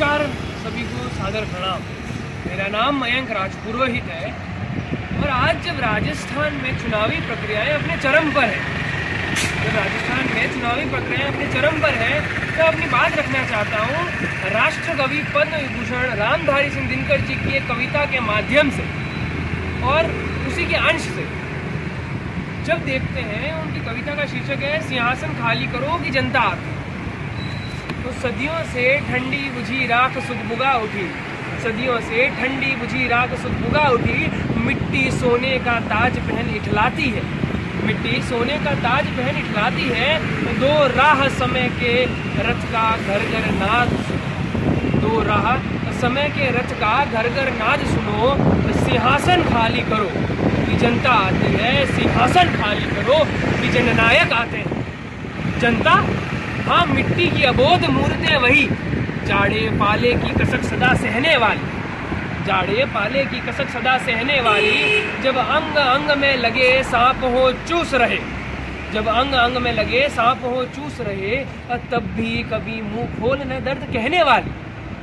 नमस्कार सभी को, सादर प्रणाम। मेरा नाम मयंक राजपुरोहित है और आज जब राजस्थान में चुनावी प्रक्रियाएं अपने चरम पर है, तो अपनी बात रखना चाहता हूँ राष्ट्र कवि पद्म विभूषण रामधारी सिंह दिनकर जी की एक कविता के माध्यम से और उसी के अंश से। जब देखते हैं उनकी कविता का शीर्षक है सिंहासन खाली करो कि जनता आती। तो सदियों से ठंडी बुझी राख सुगबुगा उठी, सदियों से ठंडी बुझी राख सुगबुगा उठी, मिट्टी सोने का ताज पहन इठलाती है, मिट्टी सोने का ताज पहन इठलाती है। दो राह समय के रथ का घर घर नाद, दो राह समय के रथ का घर घर नाद सुनो। सिंहासन खाली करो कि जनता आती है, सिंहासन खाली करो कि जननायक आते हैं। जनता हाँ, मिट्टी की अबोध मूर्तें वही, जाड़े पाले की कसक सदा सहने वाली, जाड़े पाले की कसक सदा सहने वाली। जब अंग अंग में लगे सांप हो चूस रहे, जब अंग अंग में लगे सांप हो चूस रहे, तब भी कभी मुंह खोल न दर्द कहने वाली,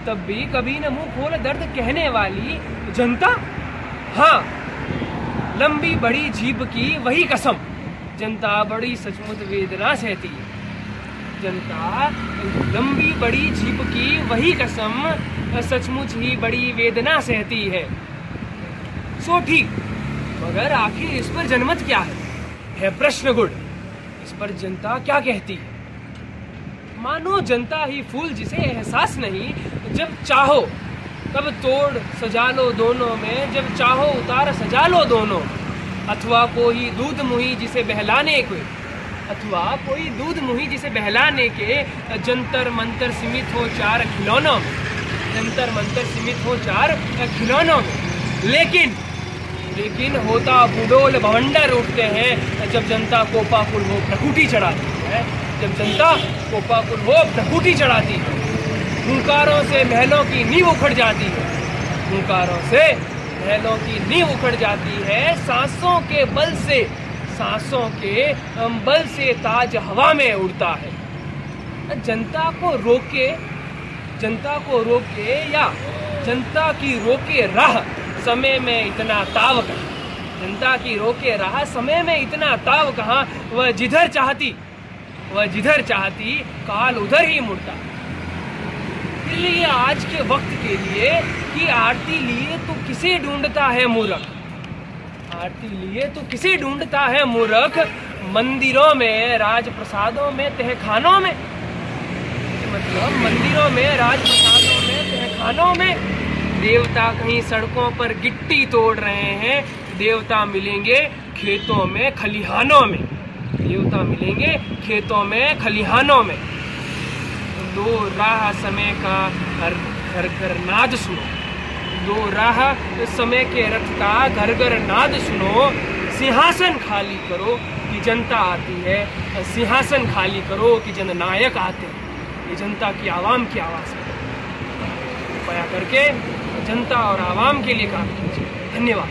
तब भी कभी न मुंह खोल दर्द कहने वाली। जनता हाँ, लंबी बड़ी जीभ की वही कसम, जनता बड़ी सचमुच वेदना सहती है, जनता लंबी बड़ी जीभ की वही कसम, सचमुच ही बड़ी वेदना सहती है। सो ठीक, मगर आखिर इस पर जनमत क्या है प्रश्न गुड। इस पर जनता क्या कहती है? मानो जनता ही फूल जिसे एहसास नहीं, जब चाहो तब तोड़ सजा लो दोनों में, जब चाहो उतार सजा लो दोनों। अथवा कोई दूध मुही जिसे बहलाने को, अथवा कोई दूध मुही जिसे बहलाने के, जंतर मंतर सीमित हो चार खिलौनों में, जंतर मंतर सीमित हो चार खिलौनों में। लेकिन होता बुडोल भवंडर उठते हैं जब जनता कोपा कुल हो प्रकुटी चढ़ाती है, जब जनता कोपा कुल हो प्रकुटी चढ़ाती है। हुंकारों से महलों की नींव उखड़ जाती है, हुंकारों से महलों की नींव उखड़ जाती है। सांसों के बल से, सांसों के बल से ताज हवा में उड़ता है। जनता को रोके या जनता की रोके राह समय में इतना ताव कहाँ, जनता की रोके राह समय में इतना ताव कहाँ। वह जिधर चाहती काल उधर ही मुड़ता। इसलिए आज के वक्त के लिए कि आरती लिए तो किसे ढूंढता है मूर्ख, आरती लिए तो किसे ढूंढता है मूर्ख। मंदिरों में राजप्रसादों में तहखानों में, मतलब मंदिरों में राजप्रसादों में तहखानों में। देवता कहीं सड़कों पर गिट्टी तोड़ रहे हैं, देवता मिलेंगे खेतों में खलिहानों में, देवता मिलेंगे खेतों में खलिहानों में। दो राह समय का घर घर नाद सुनो, दो राह समय के रथ का घर घर नाद सुनो। सिंहासन खाली करो कि जनता आती है, सिंहासन खाली करो कि जननायक आते हैं। ये जनता की आवाम की आवाज़ है। कृपया करके जनता और आवाम के लिए काम कीजिए। धन्यवाद।